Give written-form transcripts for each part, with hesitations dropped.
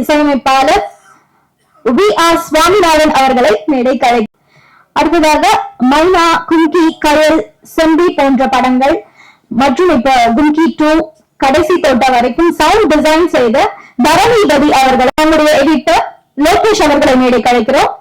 இசையமைப்பாளர் we are Swaminathan அவர்களை மேடைக்கு அழைக்கிறோம். அடுத்ததாக மைனா, கும்கி, கயல், செம்பி போன்ற படங்கள் மற்றும் இப்ப கும்கி 2 கடைசி தோட்ட வரைக்கும் சவுண்ட் டிசைன் செய்த தரணிபதி அவர்களை நம்முடைய எடிட்டர் லோகேஷ் அவர்களை மேடைக்கு அழைக்கிறோம்.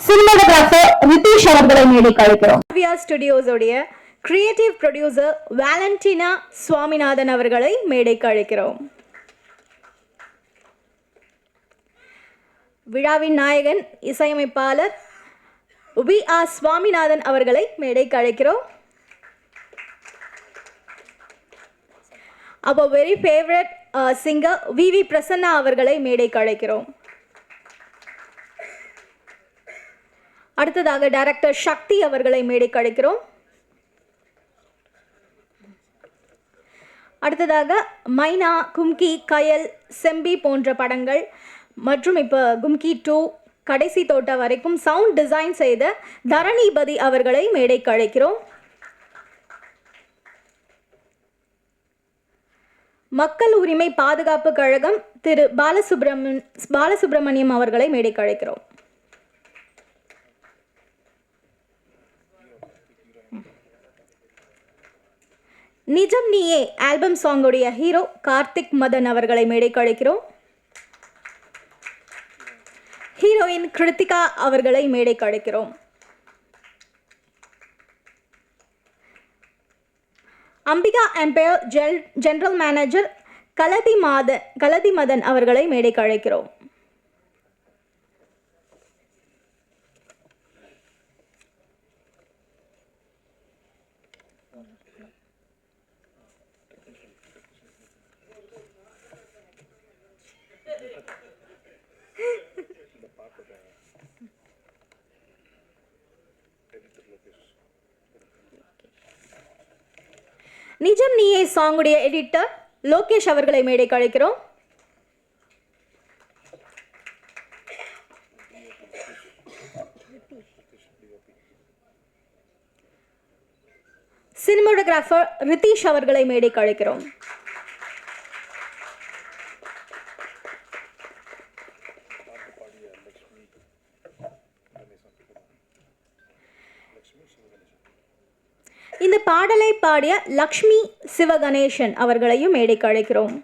சினிமாட்டோகிராஃபர் ரிதீஷ் அவர்களை மேடைக்கு அழைக்கிறோம். ஸ்டுடியோஸ் உடைய கிரியேட்டிவ் ப்ரொடியூசர் வேலண்டினா சுவாமிநாதன் அவர்களை மேடைக்கு அழைக்கிறோம். விழாவின் நாயகன் இசையமைப்பாளர் வி ஆர் சுவாமிநாதன் அவர்களை மேடைக்கு அழைக்கிறோம். அவர் very favourite singer V Prasanna அவர்களை மேடைக்கு அழைக்கிறோம். அடுத்ததாக டைரக்டர் சக்தி அவர்களை மேடைக்கு அழைக்கிறோம். அடுத்ததாக மைனா, கும்கி, கயல், செம்பி போன்ற படங்கள் மற்றும் இப்போ கும்கி 2 கடைசி தோட்ட வரைக்கும் சவுண்ட் டிசைன் செய்த தரணிபதி அவர்களை மேடைக்கு அழைக்கிறோம். மக்கள் உரிமை பாதுகாப்பு கழகம் திரு பாலசுப்ரமணியம் அவர்களை மேடைக்கு அழைக்கிறோம். நிஜம் நீயே ஆல்பம் சாங்குடைய ஹீரோ கார்த்திக் மதன் அவர்களை மேடைக்கு அழைக்கிறோம். ஹீரோயின் கிருத்திகா அவர்களை மேடைக்கு அழைக்கிறோம். Ambika Empire general manager Kalathi Madan அவர்களை மேடைக்கு அழைக்கிறோம். நிஜம் நீயே சாங்குடைய எடிட்டர் லோகேஷ் அவர்களை மேடைக்கு அழைக்கிறோம். சினிமாட்டோகிராஃபர் ரிதீஷ் அவர்களை மேடைக்கு அழைக்கிறோம். இந்த பாடலை பாடிய லக்ஷ்மி சிவகணேசன் அவர்களையும் மேடைக்கு அழைக்கிறோம்.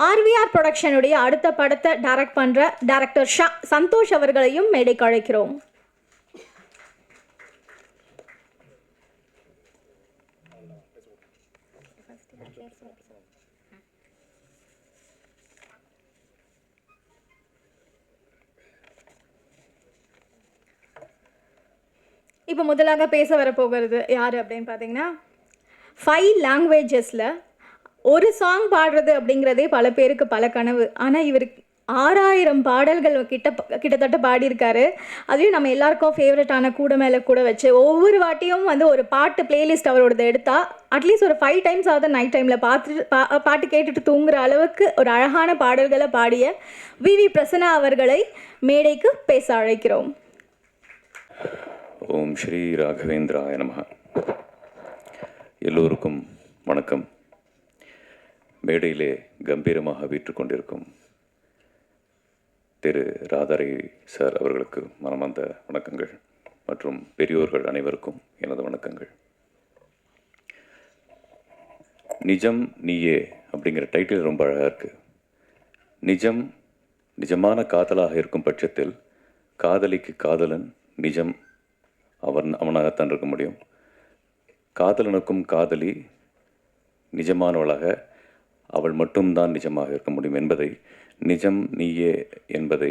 ஆர்விஆர் ப்ரொடக்ஷனுடைய அடுத்த படத்தை டைரக்ட் பண்ற டைரக்டர் சந்தோஷ் அவர்களையும் மேடைக்கு அழைக்கிறோம். இப்போ முதலாக பேச வரப்போகிறது யார் அப்படின்னு பார்த்தீங்கன்னா 5 லாங்குவேஜஸில் ஒரு சாங் பாடுறது அப்படிங்கிறதே பல பேருக்கு பல கனவு. ஆனால் இவர் 6000 பாடல்கள் கிட்டத்தட்ட பாடியிருக்காரு. அதுலேயும் நம்ம எல்லாருக்கும் ஃபேவரட்டான கூட மேலே கூட வச்சு ஒவ்வொரு வாட்டியும் வந்து ஒரு பாட்டு பிளேலிஸ்ட் அவரோடது எடுத்தால் அட்லீஸ்ட் ஒரு 5 டைம்ஸ் ஆகுது நைட் டைமில் பாட்டு கேட்டுட்டு தூங்குற அளவுக்கு ஒரு அழகான பாடல்களை பாடிய வி பிரசன்னா அவர்களை மேடைக்கு பேச அழைக்கிறோம். ஓம் ஸ்ரீ ராகவேந்திராய நமஹ. எல்லோருக்கும் வணக்கம். மேடையிலே கம்பீரமாக வீற்றுக்கொண்டிருக்கும் திரு ராதாரி சார் அவர்களுக்கு மனமார்ந்த வணக்கங்கள் மற்றும் பெரியோர்கள் அனைவருக்கும் எனது வணக்கங்கள். நிஜம் நீயே அப்படிங்கிற டைட்டில் ரொம்ப அழகாக இருக்குது. நிஜம் நிஜமான காதலாக இருக்கும் பட்சத்தில் காதலிக்கு காதலன் நிஜம் அவனாகத்தான் இருக்க முடியும். காதலனுக்கும் காதலி நிஜமானவளாக அவள் மட்டும்தான் நிஜமாக இருக்க முடியும் என்பதை, நிஜம் நீயே என்பதை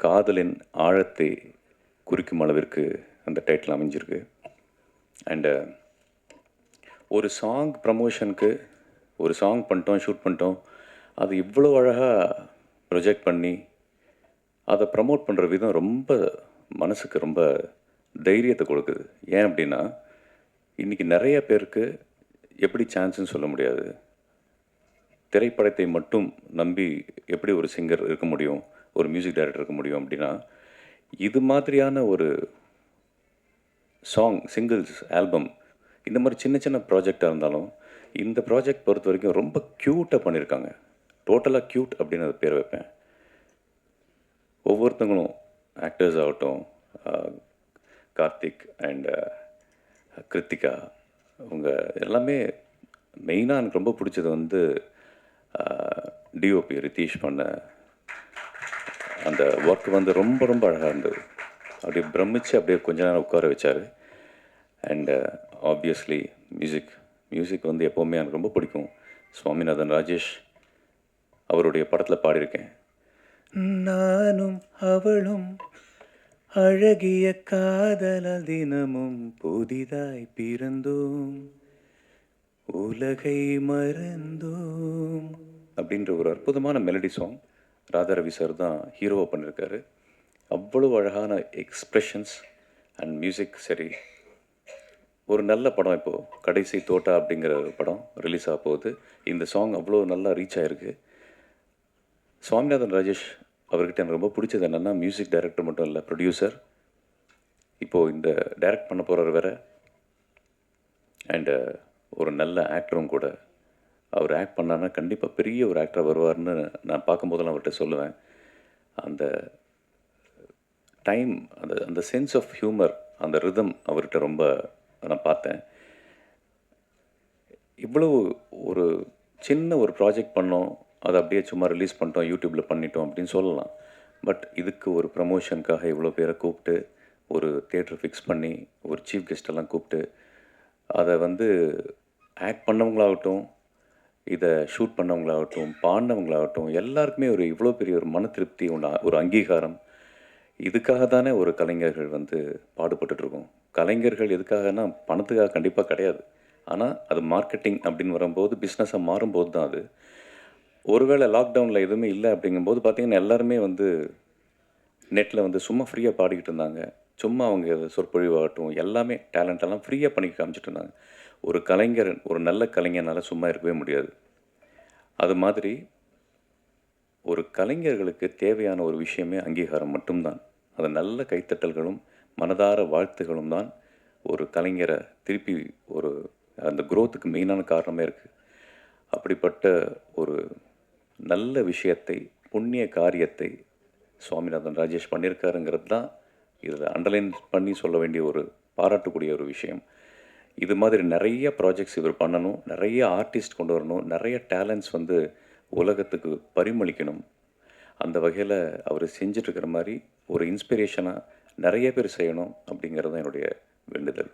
காதலின் ஆழத்தை குறிக்கும் அளவிற்கு அந்த டைட்டில் அமைஞ்சிருக்கு. அண்டு ஒரு சாங் ப்ரமோஷனுக்கு ஒரு சாங் பண்ணிட்டோம், ஷூட் பண்ணிட்டோம், அது இவ்வளோ அழகாக ப்ரொஜெக்ட் பண்ணி அதை ப்ரமோட் பண்ணுற விதம் ரொம்ப மனசுக்கு ரொம்ப தைரியத்தை கொடுக்குது. ஏன் அப்படின்னா, இன்றைக்கி நிறைய பேருக்கு எப்படி சான்ஸ்ன்னு சொல்ல முடியாது. திரைப்படத்தை மட்டும் நம்பி எப்படி ஒரு சிங்கர் இருக்க முடியும், ஒரு மியூசிக் டைரக்டர் இருக்க முடியும் அப்படின்னா, இது மாதிரியான ஒரு சாங், சிங்கிள்ஸ், ஆல்பம், இந்த மாதிரி சின்ன சின்ன ப்ராஜெக்டாக இருந்தாலும் இந்த ப்ராஜெக்ட் பொறுத்த வரைக்கும் ரொம்ப க்யூட்டாக பண்ணியிருக்காங்க. டோட்டலாக க்யூட் அப்படின்னு அது பேர் வைப்பேன். ஒவ்வொருத்தங்களும் ஆக்டர்ஸ் ஆகட்டும், கார்த்திக் அண்ட் கிருத்திகா, அவங்க எல்லாமே மெயினாக எனக்கு ரொம்ப பிடிச்சது வந்து டிஓபி ரித்தீஷ் பண்ண அந்த ஒர்க் வந்து ரொம்ப ரொம்ப அழகாக இருந்தது. அப்படியே பிரமிச்சு அப்படியே கொஞ்ச நேரம் உட்கார வச்சார். அண்டு ஆப்வியஸ்லி மியூசிக் வந்து எப்போவுமே எனக்கு ரொம்ப பிடிக்கும். சுவாமிநாதன் ராஜேஷ் அவருடைய படத்தில் பாடியிருக்கேன். நானும் அவளும் அழகிய காதலால் தினமும் புதிதாய் பிறந்தோம், உலகை மறந்தோம் அப்படின்ற ஒரு அற்புதமான மெலடி சாங் ராதாரவி சார் தான் ஹீரோவாக பண்ணியிருக்காரு. அவ்வளோ அழகான எக்ஸ்ப்ரெஷன்ஸ் அண்ட் மியூசிக். சரி, ஒரு நல்ல படம் இப்போது கடைசி தோட்டா அப்படிங்கிற ஒரு படம் ரிலீஸ் ஆக போகுது. இந்த சாங் அவ்வளோ நல்லா ரீச் ஆகிருக்கு. சுவாமிநாதன் ராஜேஷ் அவர்கிட்ட எனக்கு ரொம்ப பிடிச்சது என்னென்னா, மியூசிக் டைரக்டர் மட்டும் இல்லை, ப்ரொடியூசர். இப்போது இந்த டைரக்ட் பண்ண போகிறவர் வேறு, அண்டு ஒரு நல்ல ஆக்டரும் கூட. அவர் ஆக்ட் பண்ணார்னா கண்டிப்பாக பெரிய ஒரு ஆக்டர் வருவார்னு நான் பார்க்கும்போதெல்லாம் அவர்கிட்ட சொல்லுவேன். அந்த டைம், அந்த சென்ஸ் ஆஃப் ஹியூமர், அந்த ரிதம் அவர்கிட்ட ரொம்ப நான் பார்த்தேன். இவ்வளோ ஒரு சின்ன ஒரு ப்ராஜெக்ட் பண்ணோம், அதை அப்படியே சும்மா ரிலீஸ் பண்ணிட்டோம், யூடியூப்பில் பண்ணிட்டோம் அப்படின்னு சொல்லலாம். பட் இதுக்கு ஒரு ப்ரமோஷனுக்காக இவ்வளோ பேரை கூப்பிட்டு, ஒரு தியேட்டர் ஃபிக்ஸ் பண்ணி, ஒரு சீஃப் கெஸ்டெல்லாம் கூப்பிட்டு, அதை வந்து ஆக்ட் பண்ணவங்களாகட்டும், இதை ஷூட் பண்ணவங்களாகட்டும், பாடினவங்களாகட்டும், எல்லாருக்குமே ஒரு இவ்வளோ பெரிய ஒரு மன திருப்தி, ஒரு அங்கீகாரம். இதுக்காக தானே ஒரு கலைஞர்கள் வந்து பாடுபட்டுருக்கோம். கலைஞர்கள் எதுக்காகனா பணத்துக்காக கண்டிப்பாக கிடையாது. ஆனால் அது மார்க்கெட்டிங் அப்படின்னு வரும்போது, பிஸ்னஸாக மாறும்போது தான் அது. ஒருவேளை லாக்டவுனில் எதுவுமே இல்லை அப்படிங்கும்போது பார்த்திங்கன்னா, எல்லாருமே வந்து நெட்டில் வந்து சும்மா ஃப்ரீயாக பாடிக்கிட்டு இருந்தாங்க. சும்மா அவங்க சொற்பொழிவாகட்டும் எல்லாமே டேலண்டெல்லாம் ஃப்ரீயாக பண்ணி காமிச்சிட்டு இருந்தாங்க. ஒரு கலைஞர், ஒரு நல்ல கலைஞனால் சும்மா இருக்கவே முடியாது. அது மாதிரி ஒரு கலைஞர்களுக்கு தேவையான ஒரு விஷயமே அங்கீகாரம் மட்டும்தான். அது நல்ல கைத்தட்டல்களும் மனதார வாழ்த்துகளும் தான் ஒரு கலைஞரை திருப்பி ஒரு அந்த குரோத்துக்கு மெயினான காரணமே இருக்குது. அப்படிப்பட்ட ஒரு நல்ல விஷயத்தை, புண்ணிய காரியத்தை சுவாமிநாதன் ராஜேஷ் பண்ணியிருக்காருங்கிறது தான் இதில் அண்டர்லைன் பண்ணி சொல்ல வேண்டிய ஒரு பாராட்டக்கூடிய ஒரு விஷயம். இது மாதிரி நிறைய ப்ராஜெக்ட்ஸ் இவர் பண்ணணும், நிறைய ஆர்டிஸ்ட் கொண்டு வரணும், நிறைய டேலண்ட்ஸ் வந்து உலகத்துக்கு பரிமளிக்கணும். அந்த வகையில் அவர் செஞ்சிட்ருக்கிற மாதிரி ஒரு இன்ஸ்பிரேஷனாக நிறைய பேர் செய்யணும் அப்படிங்கிறது தான் என்னுடைய வேண்டுதல்.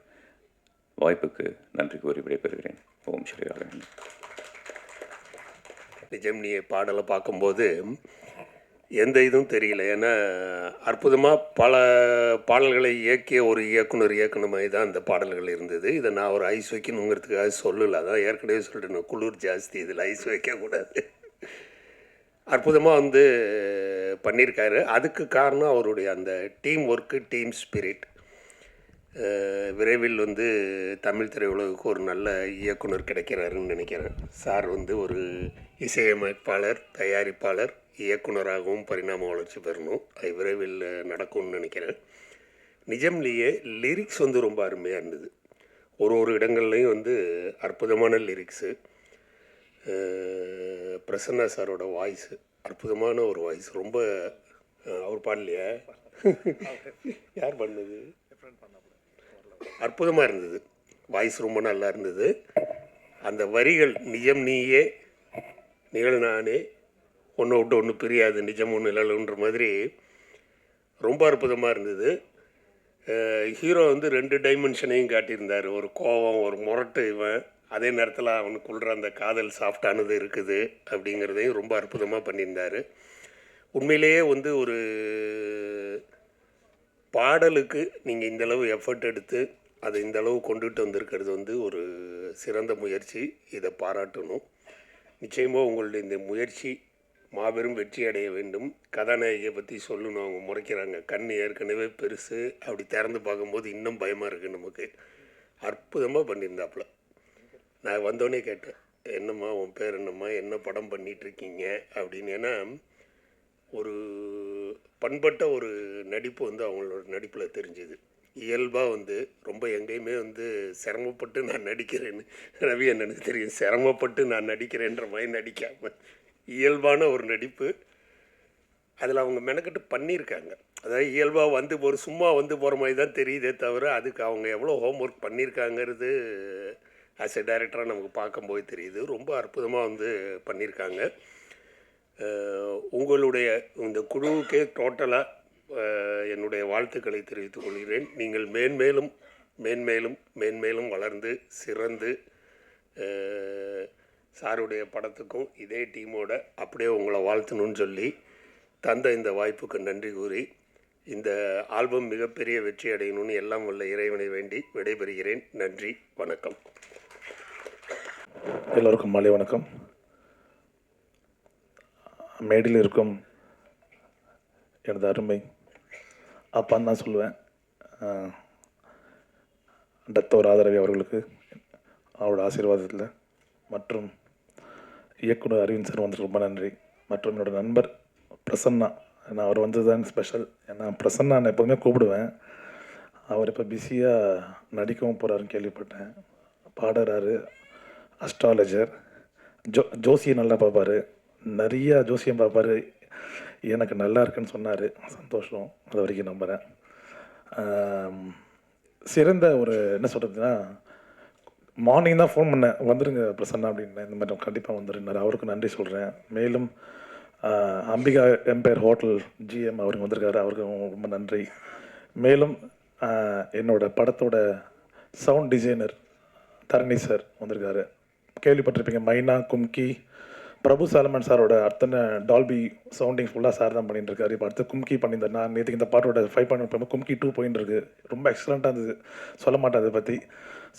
வாய்ப்புக்கு நன்றி கூறி விடைபெறுகிறேன். ஓம் ஸ்ரீ ராகவன். நிஜம் நீ பாடலை பார்க்கும்போது எந்த இதுவும் தெரியல. ஏன்னா அற்புதமாக பல பாடல்களை இயக்கிய ஒரு இயக்குனர் மாதிரி தான் அந்த பாடல்கள் இருந்தது. இதை நான் ஒரு ஐஸ் வைக்கணுங்கிறதுக்காக சொல்லலை. அதான் ஏற்கனவே சொல்லிட்டேன், குளிர் ஜாஸ்தி, இதில் ஐஸ் வைக்கக்கூடாது. அற்புதமாக வந்து பண்ணியிருக்காரு. அதுக்கு காரணம் அவருடைய அந்த டீம் ஒர்க்கு, டீம் ஸ்பிரிட். விரைவில் வந்து தமிழ் திரையுலகுக்கு ஒரு நல்ல இயக்குனர் கிடைக்கிறாருன்னு நினைக்கிறேன். சார் வந்து ஒரு இசையமைப்பாளர், தயாரிப்பாளர், இயக்குனராகவும் பரிணாம வளர்ச்சி பெறணும். அது விரைவில் நடக்கும்னு நினைக்கிறேன். நிஜம்லேயே லிரிக்ஸ் வந்து ரொம்ப அருமையாக இருந்தது. ஒரு இடங்கள்லையும் வந்து அற்புதமான லிரிக்ஸு. பிரசன்னா சாரோட வாய்ஸு அற்புதமான ஒரு வாய்ஸ். ரொம்ப அவர் பாடலையா, யார் பண்ணது, அற்புதமாக இருந்தது. வாய்ஸ் ரொம்ப நல்லா இருந்தது. அந்த வரிகள், நிஜம் நீயே நிகழ் நானே, ஒன்று விட்டு ஒன்று பிரியாது, நிஜம் ஒன்று நிழலுன்ற மாதிரி ரொம்ப அற்புதமாக இருந்தது. ஹீரோ வந்து 2 டைமென்ஷனையும் காட்டியிருந்தார். ஒரு கோபம், ஒரு முரட்டு இவன், அதே நேரத்தில் அவனுக்குள்ள அந்த காதல் சாஃப்டானது இருக்குது அப்படிங்கிறதையும் ரொம்ப அற்புதமாக பண்ணியிருந்தார். உண்மையிலேயே வந்து ஒரு பாடலுக்கு நீங்கள் இந்தளவு எஃபர்ட் எடுத்து அதை இந்தளவு கொண்டுட்டு வந்திருக்கிறது வந்து ஒரு சிறந்த முயற்சி. இதை பாராட்டணும். நிச்சயமாக உங்களுடைய இந்த முயற்சி மாபெரும் வெற்றி அடைய வேண்டும். கதாநாயகியை பற்றி சொல்லணும், அவங்க முறைக்கிறாங்க. கண் ஏற்கனவே பெருசு, அப்படி திறந்து பார்க்கும்போது இன்னும் பயமாக இருக்குது நமக்கு. அற்புதமாக பண்ணியிருந்தாப்புல. நான் வந்தோடனே கேட்டேன், என்னம்மா உன் பேர் என்னம்மா, என்ன படம் பண்ணிகிட்ருக்கீங்க அப்படின்னு. ஏன்னா ஒரு பண்பட்ட ஒரு நடிப்பு வந்து அவங்களோட நடிப்பில் தெரிஞ்சுது. இயல்பாக வந்து ரொம்ப எங்கேயுமே வந்து சிரமப்பட்டு நான் நடிக்கிறேன்னு ரவி அண்ணனுக்கு தெரியும். சிரமப்பட்டு நான் நடிக்கிறேன்ற மாதிரி நடிக்காமல் இயல்பான ஒரு நடிப்பு. அதில் அவங்க மெனக்கட்டு பண்ணியிருக்காங்க. அதாவது இயல்பாக வந்து ஒரு சும்மா வந்து போகிற மாதிரி தான் தெரியுதே தவிர அதுக்கு அவங்க எவ்வளோ ஹோம்ஒர்க் பண்ணியிருக்காங்கிறது ஆஸ் எ டைரக்டராக நமக்கு பார்க்கும்போது தெரியுது. ரொம்ப அற்புதமாக வந்து பண்ணியிருக்காங்க. உங்களுடைய இந்த குழுவுக்கே டோட்டலாக என்னுடைய வாழ்த்துக்களை தெரிவித்துக் கொள்கிறேன். நீங்கள் மேன்மேலும் மேன்மேலும் மேன்மேலும் வளர்ந்து சிறந்து சாருடைய படத்துக்கும் இதே டீமோட அப்படியே உங்களை வாழ்த்தணும்னு சொல்லி தந்த இந்த வாய்ப்புக்கு நன்றி கூறி இந்த ஆல்பம் மிகப்பெரிய வெற்றி அடையணும்னு எல்லாம் வல்ல இறைவனை வேண்டி விடைபெறுகிறேன். நன்றி, வணக்கம். எல்லோருக்கும் மாலை வணக்கம். மேடையில் இருக்கும் எனது அருமை அப்பான்னு தான் சொல்லுவேன். டத்தோர் ஆதரவி அவர்களுக்கு அவரோட ஆசீர்வாதத்தில் மற்றும் இயக்குனர் அரவிந்த் சார் வந்து ரொம்ப நன்றி. மற்றும் என்னோட நண்பர் பிரசன்னா, நான் அவர் வந்தது தான் ஸ்பெஷல். ஏன்னா பிரசன்னா நான் எப்போதுமே கூப்பிடுவேன். அவர் இப்போ பிஸியாக நடிக்கவும் போகிறாருன்னு கேள்விப்பட்டேன். பாடுறாரு, அஸ்ட்ராலஜர், ஜோசியை நல்லா பார்ப்பார், நிறையா ஜோசியம் பார்ப்பார். எனக்கு நல்லா இருக்குன்னு சொன்னார், சந்தோஷம். அது வரைக்கும் நம்புகிறேன். சிறந்த ஒரு என்ன சொல்கிறதுன்னா, மார்னிங் தான் ஃபோன் பண்ணேன், வந்துடுங்க பிரசன்னா அப்படின்னு. இந்த மாதிரி கண்டிப்பாக வந்துருந்தார். அவருக்கு நன்றி சொல்கிறேன். மேலும் அம்பிகா எம்பையர் ஹோட்டல் ஜிஎம் அவருக்கு வந்திருக்காரு, அவருக்கு ரொம்ப நன்றி. மேலும் என்னோடய படத்தோட சவுண்ட் டிசைனர் தரணி சார் வந்திருக்காரு. கேள்விப்பட்டிருப்பீங்க, மைனா, கும்கி, பிரபு சாலமன் சாரோட அத்தனை டால்பி சவுண்டிங் ஃபுல்லாக சார் தான் பண்ணிட்டு இருக்காரு. இப்போ அடுத்து கும்கி பண்ணியிருந்தார். நான் நேற்றுக்கு இந்த பாட்டோட 5.1 கும்கி 2 போயின்னு இருக்கு. ரொம்ப எக்ஸலண்ட்டாக இருந்தது. சொல்ல மாட்டேன், அதை பற்றி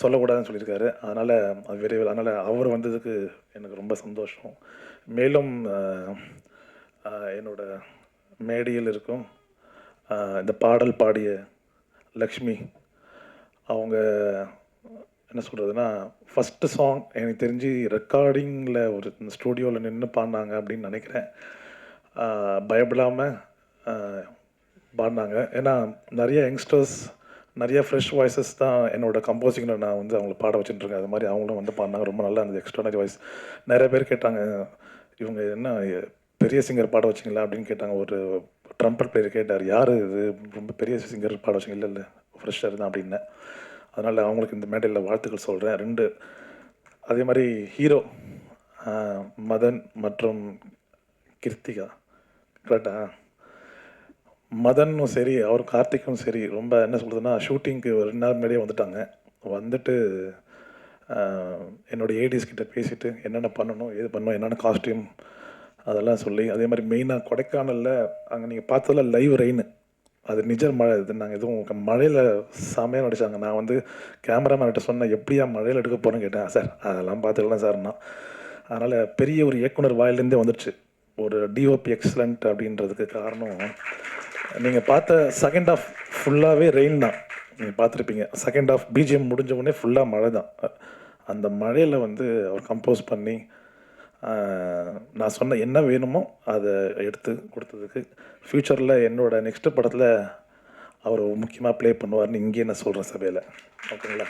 சொல்லக்கூடாதுன்னு சொல்லியிருக்காரு. அதனால் அது விரைவில், அதனால் அவர் வந்ததுக்கு எனக்கு ரொம்ப சந்தோஷம். மேலும் என்னோட மேடையில் இருக்கும் இந்த பாடல் பாடிய லக்ஷ்மி, அவங்க என்ன சொல்கிறதுனா, ஃபஸ்ட்டு சாங் எனக்கு தெரிஞ்சு ரெக்கார்டிங்கில் ஒரு ஸ்டூடியோவில் நின்று பாடினாங்க அப்படின்னு நினைக்கிறேன். பயப்படாமல் பாடினாங்க. ஏன்னா நிறைய யங்ஸ்டர்ஸ், நிறைய ஃப்ரெஷ் வாய்ஸஸ் தான் என்னோடய கம்போசிங்கில் நான் வந்து அவங்கள பாட வச்சுட்டுருக்கேன். அது மாதிரி அவங்களும் வந்து பாடினாங்க. ரொம்ப நல்லா இருந்தது, எக்ஸ்ட்ரானரி வாய்ஸ். நிறைய பேர் கேட்டாங்க, இவங்க என்ன பெரிய சிங்கர் பாட வச்சிங்களா அப்படின்னு கேட்டாங்க. ஒரு ட்ரம்பட் பிளேயர் கேட்டார், யார் இது ரொம்ப பெரிய சிங்கர் பாட வச்சிங்க? இல்லை ஃப்ரெஷ்ஷாக தான் அப்படின்னேன். அதனால் அவங்களுக்கு இந்த மேடையில் வாழ்த்துக்கள் சொல்கிறேன். 2 அதே மாதிரி ஹீரோ மதன் மற்றும் கிருத்திகா, கரெக்டா? மதனும் சரி, அவர் கார்த்திக்கும் சரி, ரொம்ப என்ன சொல்கிறதுனா, ஷூட்டிங்க்கு ஒரு 2 நாள் முன்னாடியே வந்துட்டாங்க. வந்துட்டு என்னோடய ஏடிஎஸ் கிட்ட பேசிவிட்டு என்னென்ன பண்ணணும், ஏது பண்ணணும், என்னென்ன காஸ்டியூம் அதெல்லாம் சொல்லி, அதே மாதிரி மெயினாக கொடைக்கானலில் அங்கே நீங்கள் பார்த்ததில் லைவ் ரெயின், அது நிஜ மழை. இது நாங்கள் எதுவும் மழையில் செமையாக நடித்தாங்க. நான் வந்து கேமராமேன்கிட்ட சொன்னேன், எப்படியா மழையில் எடுக்க போகிறேன்னு கேட்டேன். சார் அதெல்லாம் பார்த்துக்கலாம் சார்னா. அதனால் பெரிய ஒரு இயக்குனர் வாயிலேருந்தே வந்துடுச்சு ஒரு டிஓபி எக்ஸலண்ட் அப்படின்றதுக்கு காரணம். நீங்கள் பார்த்த செகண்ட் ஆஃப் ஃபுல்லாகவே ரெயின் தான், நீங்கள் பார்த்துருப்பீங்க. செகண்ட் ஆஃப் பிஜிஎம் முடிஞ்ச உடனே ஃபுல்லாக மழை தான். அந்த மழையில் வந்து அவர் கம்போஸ் பண்ணி நான் சொன்ன என்ன வேணுமோ அதை எடுத்து கொடுத்ததுக்கு, ஃப்யூச்சரில் என்னோடய நெக்ஸ்ட்டு படத்தில் அவர் முக்கியமாக ப்ளே பண்ணுவார்னு இங்கேயே நான் சொல்கிறேன் சபையில். ஓகேங்களா?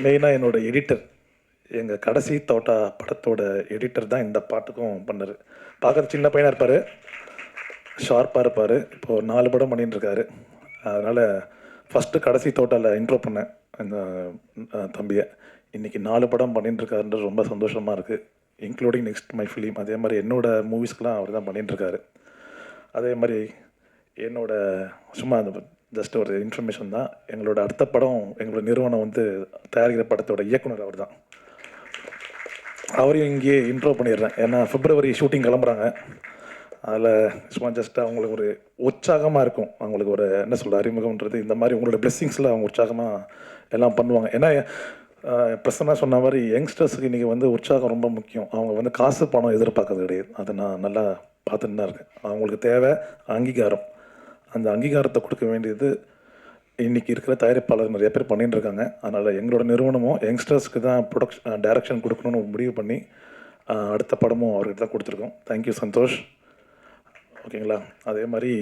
மெயினாக என்னோடய எடிட்டர், எங்கள் கடைசி தோட்டா படத்தோட எடிட்டர் தான் இந்த பாட்டுக்கும் பண்ணார். பார்க்குற சின்ன பையனாக இருப்பார், ஷார்ப்பாக இருப்பார். இப்போது 4 படம் பண்ணிட்டு இருக்காரு. அதனால் ஃபஸ்ட்டு கடைசி தோட்டாவில் இன்ட்ரோ பண்ணேன் இந்த தம்பியை. இன்றைக்கி 4 படம் பண்ணிட்டுருக்காருன்றது ரொம்ப சந்தோஷமாக இருக்குது, இன்க்ளூடிங் நெக்ஸ்ட் மை ஃபிலிம். அதே மாதிரி என்னோடய மூவிஸ்க்கெலாம் அவர் தான் பண்ணிட்டுருக்காரு. அதே மாதிரி சும்மா அந்த ஜஸ்ட் ஒரு இன்ஃபர்மேஷன் தான், எங்களோட அடுத்த படம் எங்களோட நிறுவனம் வந்து தயாரிக்கிற படத்தோட இயக்குனர் அவர் தான். அவரையும் இங்கேயே இன்ட்ரோ பண்ணிடுறேன். ஏன்னா February ஷூட்டிங் கிளம்புறாங்க. அதில் சும்மா ஜஸ்ட் அவங்களுக்கு ஒரு உற்சாகமாக இருக்கும். அவங்களுக்கு ஒரு என்ன சொல்கிற அறிமுகம்ன்றது இந்த மாதிரி உங்களோட பிளெஸ்ஸிங்ஸில் அவங்க உற்சாகமாக எல்லாம் பண்ணுவாங்க. ஏன்னா பிரசன்னா சொன்ன மாதிரி யங்ஸ்டர்ஸுக்கு இன்றைக்கி வந்து உற்சாகம் ரொம்ப முக்கியம். அவங்க வந்து காசு பணம் எதிர்பார்க்கறது கிடையாது. அதை நான் நல்லா பார்த்துட்டு தான் இருக்கேன். அவங்களுக்கு தேவை அங்கீகாரம். அந்த அங்கீகாரத்தை கொடுக்க வேண்டியது இன்றைக்கி இருக்கிற தயாரிப்பாளர் நிறைய பேர் பண்ணிட்டு இருக்காங்க. அதனால் எங்களோட நிறுவனமும் யங்ஸ்டர்ஸ்க்கு தான் டைரக்ஷன் கொடுக்கணும்னு முடிவு பண்ணி அடுத்த படமும் அவர்கிட்ட தான் கொடுத்துருக்கோம். தேங்க்யூ சந்தோஷ். ஓகேங்களா? அதே மாதிரி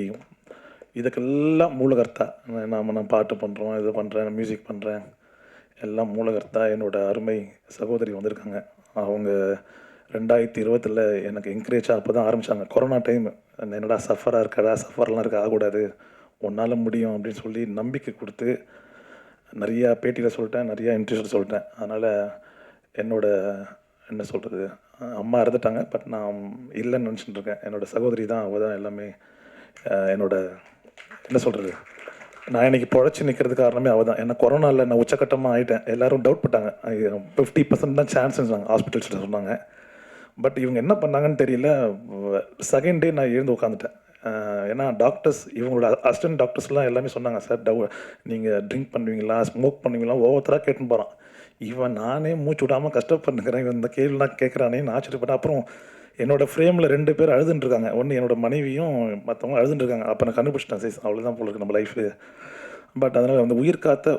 இதுக்கெல்லாம் மூலகர்த்தா நான் பாட்டு பண்ணுறோம், இது பண்ணுறேன், மியூசிக் பண்ணுறேன், எல்லாம் மூலகர்த்தா என்னோட அருமை சகோதரி வந்திருக்காங்க. அவங்க 2020 எனக்கு என்கரேஜாக அப்போ தான் ஆரம்பித்தாங்க. Corona time. என்னடா சஃபராக இருக்காடா, சஃபர்லாம் இருக்க ஆகக்கூடாது, உன்னால் முடியும் அப்படின்னு சொல்லி நம்பிக்கை கொடுத்து நிறையா பேட்டியில் சொல்லிட்டேன், நிறையா இன்டர்வியூவில் சொல்லிட்டேன். அதனால் என்னோட என்ன சொல்கிறது, அம்மா இறந்துட்டாங்க, பட் நான் இல்லைன்னு நினச்சிட்டு இருக்கேன். என்னோடய சகோதரி தான், அவள் தான் எல்லாமே. என்னோட என்ன சொல்கிறது, நான் இன்றைக்கி பொழைச்சி நிற்கிறதுக்கு காரணமே அவள் தான். ஏன்னா கொரோனாவில் நான் உச்சக்கட்டமாக ஆகிட்டேன். எல்லோரும் டவுட் பட்டாங்க. 50% தான் சான்ஸ்ன்னு சொன்னாங்க, ஹாஸ்பிட்டல்ஸ்கிட்ட சொன்னாங்க. பட் இவங்க என்ன பண்ணாங்கன்னு தெரியல, செகண்ட் டே நான் எழுந்து உட்காந்துட்டேன். ஏன்னா டாக்டர்ஸ், இவங்களோட அசிஸ்டன்ட் டாக்டர்ஸ்லாம் எல்லாமே சொன்னாங்க, சார் நீங்கள் ட்ரிங்க் பண்ணுவீங்களா, ஸ்மோக் பண்ணுவீங்களா, ஒவ்வொருத்தராக கேட்டுன்னு போகிறான். இவன் நானே மூச்சு விடாமல் கஷ்டப்பட்டுக்கிறேன், இவன் இந்த கேள்விலாம் கேட்குறானேன்னு ஆச்சரியப்பட்டேன். அப்புறம் என்னோடய ஃப்ரேமில் 2 பேர் அழுதுன்ட்ருக்காங்க. ஒன்று என்னோடய மனைவியும் மற்றவங்க அழுதுன்ட்ருக்காங்க. அப்போ நான் கண்டுபிடிச்சிட்டேன், சரி அவ்வளோதான் போல இருக்கு நம்ம லைஃபு. பட் அதனால் வந்து உயிர் காத்த,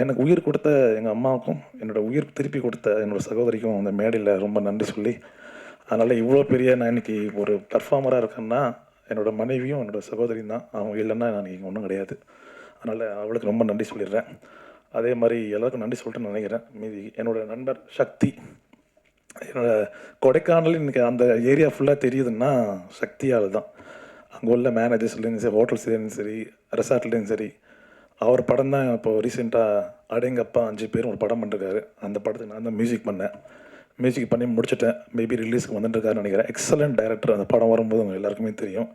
எனக்கு உயிர் கொடுத்த எங்கள் அம்மாவுக்கும் என்னோடய உயிர் திருப்பி கொடுத்த என்னோடய சகோதரிக்கும் அந்த மேடையில் ரொம்ப நன்றி சொல்லி, அதனால் இவ்வளோ பெரிய நான் இன்றைக்கி ஒரு பர்ஃபார்மராக இருக்கேன்னா என்னோடய மனைவியும் என்னோடய சகோதரியும் தான். அவங்க இல்லைன்னா நான் இங்கே ஒன்றும் கிடையாது. அதனால் அவளுக்கு ரொம்ப நன்றி சொல்லிடுறேன். அதே மாதிரி எல்லாருக்கும் நன்றி சொல்லிட்டு நினைக்கிறேன். மீதி என்னோடய நண்பர் சக்தி, என்னோடய கொடைக்கானல் இன்றைக்கி அந்த ஏரியா ஃபுல்லாக தெரியுதுன்னா சக்தியால் தான். அங்கே உள்ள மேனேஜர்ஸ்லேயும் சரி, ஹோட்டல்ஸ்லேயும் சரி, ரெசார்ட்லேயும் சரி, அவர் படம் தான் இப்போது ரீசெண்டாக அடேங்கப்பா 5 பேரும் ஒரு படம் பண்ணிருக்காரு. அந்த படத்துக்கு நான் தான் மியூசிக் பண்ணேன். மியூசிக் பண்ணி முடிச்சுட்டேன். மேபி ரிலீஸ்க்கு வந்துட்டுருக்காருன்னு நினைக்கிறேன். Excellent director. அந்த படம் வரும்போது அவங்க எல்லாருக்குமே தெரியும்.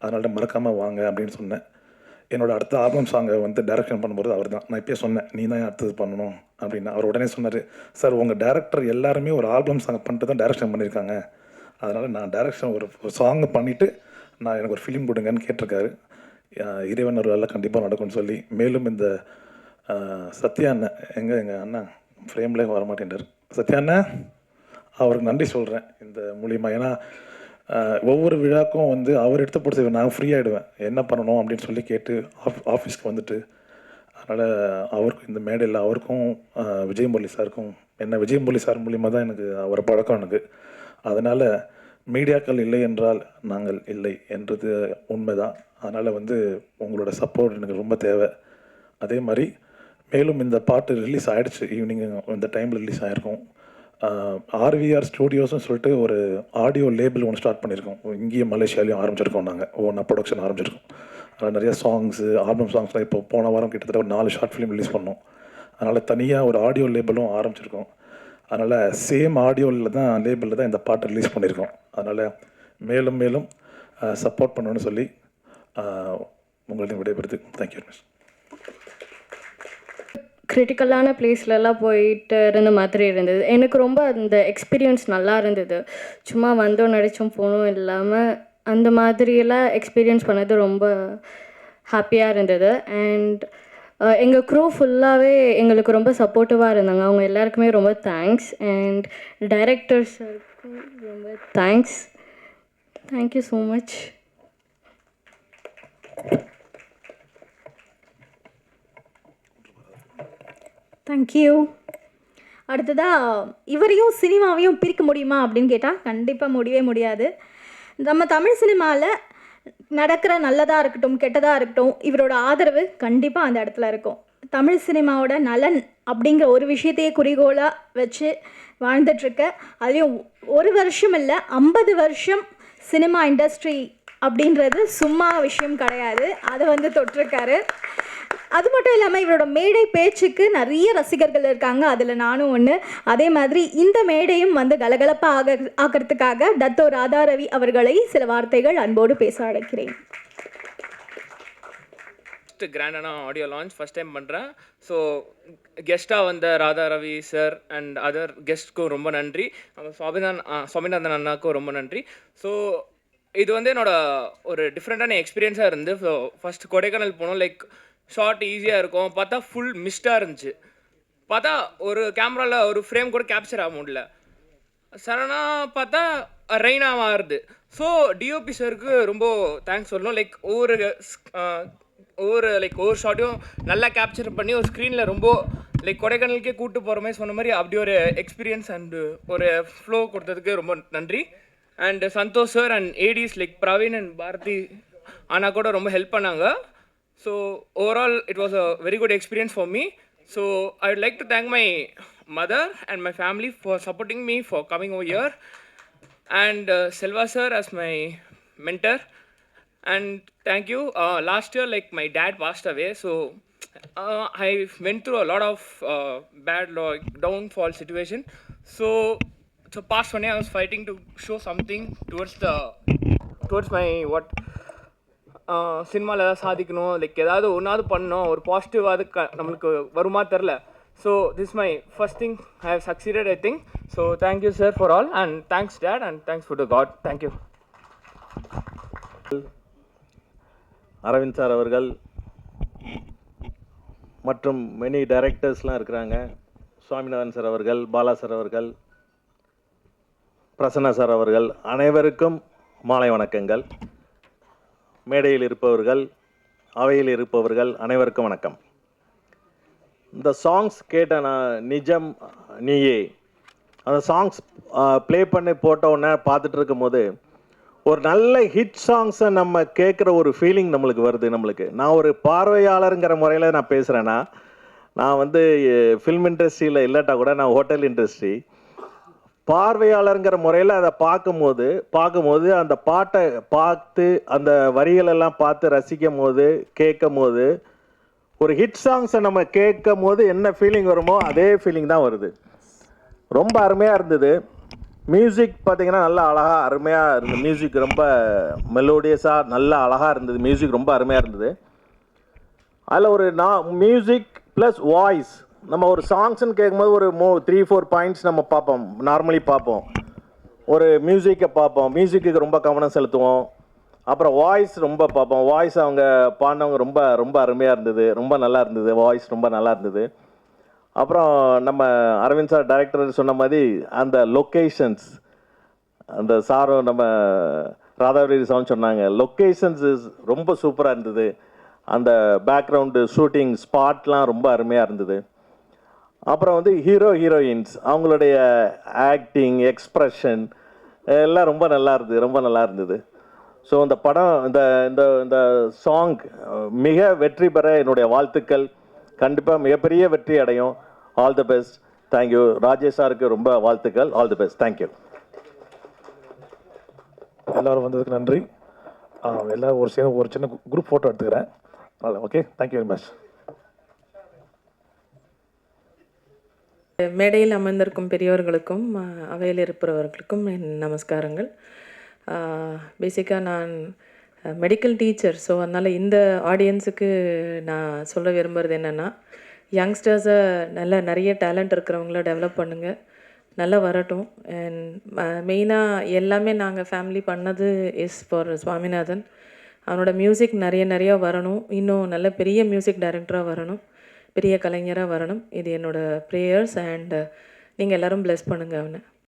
அதனால மறக்காமல் வாங்க அப்படின்னு சொன்னேன். என்னோடய அடுத்த ஆல்பம் சாங்கை வந்து டைரக்ஷன் பண்ணும்போது அவர் தான். நான் இப்போயே சொன்னேன், நீ தான் அடுத்தது பண்ணணும் அப்படின்னு. அவர் உடனே சொன்னார், சார் உங்கள் டேரக்டர் எல்லாருமே ஒரு ஆல்பம் சாங் பண்ணிட்டு தான் டைரக்ஷன் பண்ணியிருக்காங்க, அதனால் நான் டைரக்ஷன் ஒரு சாங் பண்ணிவிட்டு நான் எனக்கு ஒரு ஃபிலிம் கொடுங்கன்னு கேட்டிருக்காரு. இறைவன் ஒரு வேலை கண்டிப்பாக நடக்கும்னு சொல்லி, மேலும் இந்த சத்யா அண்ணன் எங்கள் அண்ணன் ஃப்ரேம்லேயே வரமாட்டேன்றார். சத்யா அண்ணன் அவருக்கு நன்றி சொல்கிறேன் இந்த மூலிமா. ஏன்னா ஒவ்வொரு விழாக்கும் வந்து அவர் எடுத்து போட்டு நான் ஃப்ரீ ஆகிடுவேன், என்ன பண்ணணும் அப்படின்னு சொல்லி கேட்டு ஆஃபீஸ்க்கு வந்துட்டு. அதனால் அவருக்கும் இந்த மேடையில் அவருக்கும் விஜயமுரளி சாருக்கும், என்ன விஜயமுரளி சார் மூலிமா தான் எனக்கு அவரை பழக்கம் எனக்கு. அதனால் மீடியாக்கள் இல்லை என்றால் நாங்கள் இல்லை என்றது உண்மைதான். அதனால் வந்து உங்களோட சப்போர்ட் எனக்கு ரொம்ப தேவை. அதே மாதிரி மேலும் இந்த பாட்டு ரிலீஸ் ஆகிடுச்சு, ஈவினிங் இந்த டைமில் ரிலீஸ் ஆகிருக்கும். ஆர்விஆர் ஸ்டூடியோஸ்னு சொல்லிட்டு ஒரு ஆடியோ லேபிள் ஒன்று ஸ்டார்ட் பண்ணியிருக்கோம். இங்கேயும் மலேசியாலையும் ஆரம்பிச்சிருக்கோம். நாங்கள் ஒவ்வொன்றா ப்ரொடக்ஷன் ஆரம்பிச்சிருக்கோம். அதில் நிறைய சாங்ஸு, ஆல்பம் சாங்ஸ்லாம் இப்போ போன வாரம் கிட்டத்தட்ட ஒரு 4 ஷார்ட் ஃபிலிம் ரிலீஸ் பண்ணோம். அதனால் தனியாக ஒரு ஆடியோ லேபிளும் ஆரம்பிச்சிருக்கோம். அதனால் சேம் ஆடியோவில் தான், லேபிளில் தான் இந்த பாட்டை ரிலீஸ் பண்ணியிருக்கோம். அதனால் மேலும் மேலும் சப்போர்ட் பண்ணணும்னு சொல்லி உங்கள்கிட்ட விடைபெறுது. Thank you very much. கிரிட்டிக்கலான பிளேஸ்லலாம் போயிட்டு இருந்த மாதிரி இருந்தது. எனக்கு ரொம்ப அந்த எக்ஸ்பீரியன்ஸ் நல்லா இருந்தது. சும்மா வந்தோம் நடித்தோம் போனோம் இல்லாமல் அந்த மாதிரியெல்லாம் எக்ஸ்பீரியன்ஸ் பண்ணது ரொம்ப ஹாப்பியாக இருந்தது. அண்ட் எங்கள் க்ரூ ஃபுல்லாகவே எங்களுக்கு ரொம்ப சப்போர்ட்டிவாக இருந்தாங்க. அவங்க எல்லாருக்குமே ரொம்ப தேங்க்ஸ். அண்ட் டைரக்டர்ஸுக்கும் ரொம்ப thanks. Thank you so much. Thank you. அடுத்ததாக இவரையும் சினிமாவையும் பிரிக்க முடியுமா அப்படின்னு கேட்டால் கண்டிப்பாக முடியவே முடியாது. நம்ம தமிழ் சினிமாவில் நடக்கிற நல்லதாக இருக்கட்டும் கெட்டதாக இருக்கட்டும், இவரோட ஆதரவு கண்டிப்பாக அந்த இடத்துல இருக்கும். தமிழ் சினிமாவோட நலன் அப்படிங்கிற ஒரு விஷயத்தையே குறிக்கோளாக வச்சு வாழ்ந்துட்டுருக்க, அதுலேயும் 1 வருஷம் இல்லை 50 வருஷம் சினிமா இண்டஸ்ட்ரி அப்படின்றது சும்மா விஷயம் கிடையாது. அதை வந்து தொட்டிருக்காரு. அது மட்டும் இல்லாமல் இவரோட மேடை பேச்சுக்கு நிறைய ரசிகர்கள் இருக்காங்க, அதில் நானும் ஒன்று. அதே மாதிரி இந்த மேடையும் வந்து கலகலப்பாக ஆக்கிறதுக்காக டத்தோ ராதாரவி அவர்களை சில வார்த்தைகள் அன்போடு பேச அழைக்கிறேன். கிராண்டான ஆடியோ லான்ச் ஃபஸ்ட் டைம் பண்ணுறேன். ஸோ கெஸ்ட்டாக வந்த ராதாரவி சார் அண்ட் அதர் கெஸ்ட்க்கும் ரொம்ப நன்றி. சுவாமிநாதன் அண்ணாக்கும் ரொம்ப நன்றி. ஸோ இது வந்து என்னோட ஒரு டிஃப்ரெண்ட்டான எக்ஸ்பீரியன்ஸாக இருந்து ஃபஸ்ட்டு கொடைக்கானல் போனோம். லைக் ஷார்ட் ஈஸியாக இருக்கும். பார்த்தா ஃபுல் மிஸ்டாக இருந்துச்சு. பார்த்தா ஒரு கேமராவில் ஒரு ஃப்ரேம் கூட கேப்சர் ஆக முடியல. சடனாக பார்த்தா ரெயினாக மாறுது. ஸோ டிஓபி சாருக்கு ரொம்ப தேங்க்ஸ் சொல்லணும். லைக் ஒவ்வொரு ஷாட்டையும் நல்லா கேப்சர் பண்ணி ஒரு ஸ்க்ரீனில் ரொம்ப லைக் கொடைக்கானலுக்கே கூப்பிட்டு போகிற மாதிரி சொன்ன மாதிரி அப்படி ஒரு எக்ஸ்பீரியன்ஸ் அண்டு ஒரு ஃப்ளோ கொடுத்ததுக்கு ரொம்ப நன்றி. And Santhosh sir and ADs like Praveen and Bharathi அண்ணா கூட ரொம்ப ஹெல்ப் பண்ணாங்க. So overall it was a very good experience for me. So I would like to thank my mother and my family for supporting me for coming over here, and Selva sir as my mentor. And thank you. Last year, like my dad passed away, so I went through a lot of bad downfall situation. So past 1 year I was fighting to show something towards my what சினிமாவில் ஏதாவது சாதிக்கணும், like ஏதாவது ஒன்றாவது பண்ணணும், ஒரு பாசிட்டிவாவது நம்மளுக்கு வருமா தெரில. So this my first thing I have succeeded I think. So thank you sir for all, and thanks dad, and thanks for to God. Thank you. Aravind sir அவர்கள் மற்றும் மெனி டைரக்டர்ஸ்லாம் இருக்கிறாங்க. சுவாமிநாதன் சார் அவர்கள், பாலா சார் அவர்கள், பிரசன்னா சார் அவர்கள், அனைவருக்கும் மாலை வணக்கங்கள். மேடையில் இருப்பவர்கள், அவையில் இருப்பவர்கள் அனைவருக்கும் வணக்கம். இந்த சாங்ஸ் கேட்ட நான் நிஜம் நீயே அந்த சாங்ஸ் ப்ளே பண்ணி போட்ட உடனே பார்த்துட்டு இருக்கும்போது ஒரு நல்ல ஹிட் சாங்ஸை நம்ம கேட்குற ஒரு ஃபீலிங் நம்மளுக்கு வருது. நான் ஒரு பார்வையாளருங்கிற முறையில் நான் பேசுகிறேன்னா, நான் வந்து ஃபில்ம் இண்டஸ்ட்ரியில் இல்லாட்டா கூட நான் ஹோட்டல் இண்டஸ்ட்ரி பார்வையாளருங்கிற முறையில் அதை பார்க்கும்போது அந்த பாட்டை பார்த்து அந்த வரிகளெல்லாம் பார்த்து ரசிக்கும் போது கேட்கும் போது ஒரு ஹிட் சாங்ஸை நம்ம கேட்கும் போது என்ன ஃபீலிங் வருமோ அதே ஃபீலிங் தான் வருது. ரொம்ப அருமையாக இருந்தது. மியூசிக் பார்த்திங்கன்னா நல்லா அழகாக அருமையாக இருந்தது. மியூசிக் ரொம்ப மெலோடியஸாக நல்லா அழகாக இருந்தது. மியூசிக் ரொம்ப அருமையாக இருந்தது. அதில் ஒரு மியூசிக் ப்ளஸ் வாய்ஸ், நம்ம ஒரு சாங்ஸ்ன்னு கேட்கும்போது ஒரு 3-4 பாயிண்ட்ஸ் நம்ம நார்மலி பார்ப்போம். ஒரு மியூசிக்கை பார்ப்போம், மியூசிக்கு ரொம்ப கவனம் செலுத்துவோம். அப்புறம் வாய்ஸ் ரொம்ப பார்ப்போம். வாய்ஸ் அவங்க பாடினவங்க ரொம்ப ரொம்ப அருமையாக இருந்தது, ரொம்ப நல்லா இருந்தது. வாய்ஸ் ரொம்ப நல்லா இருந்தது. அப்புறம் நம்ம அரவிந்த் சார் டைரக்டர் சொன்ன மாதிரி அந்த லொக்கேஷன்ஸ், அந்த சாரும் நம்ம ராதாவரி சாரும் சொன்னாங்க, லொக்கேஷன்ஸ் ரொம்ப சூப்பராக இருந்தது. அந்த பேக்ரவுண்டு ஷூட்டிங் ஸ்பாட்லாம் ரொம்ப அருமையாக இருந்தது. அப்புறம் வந்து ஹீரோயின்ஸ் அவங்களுடைய ஆக்டிங், எக்ஸ்ப்ரெஷன் எல்லாம் ரொம்ப நல்லா இருந்தது. ஸோ இந்த படம் இந்த இந்த இந்த சாங் மிக வெற்றி பெற என்னுடைய வாழ்த்துக்கள். கண்டிப்பாக மிகப்பெரிய வெற்றி அடையும். All the best. Thank you. Rajesh சாருக்கு ரொம்ப வாழ்த்துக்கள். All the best. தேங்க்யூ. எல்லோரும் வந்ததுக்கு நன்றி. எல்லோரும் ஒரு சின்ன குரூப் ஃபோட்டோ எடுத்துக்கிறேன். Okay, thank you very much. மேடையில் அமர்ந்திருக்கும் பெரியவர்களுக்கும் அவையில் இருப்பவர்களுக்கும் என் நமஸ்காரங்கள். பேசிக்காக நான் மெடிக்கல் டீச்சர். ஸோ அதனால் இந்த ஆடியன்ஸுக்கு நான் சொல்ல விரும்புகிறது என்னென்னா, யங்ஸ்டர்ஸை நிறைய டேலண்ட் இருக்கிறவங்கள டெவலப் பண்ணுங்கள், நல்லா வரட்டும். அண்ட் மெயினாக எல்லாமே நாங்கள் ஃபேமிலி பண்ணது இஸ் ஃபார் சுவாமிநாதன். அவனோட மியூசிக் நிறையா வரணும், இன்னும் நல்ல பெரிய மியூசிக் டைரக்டராக வரணும், பெரிய கலைஞராக வரணும். இது என்னோடய ப்ரேயர்ஸ். அண்ட் நீங்கள் எல்லோரும் ப்ளெஸ் பண்ணுங்கள் அவனை.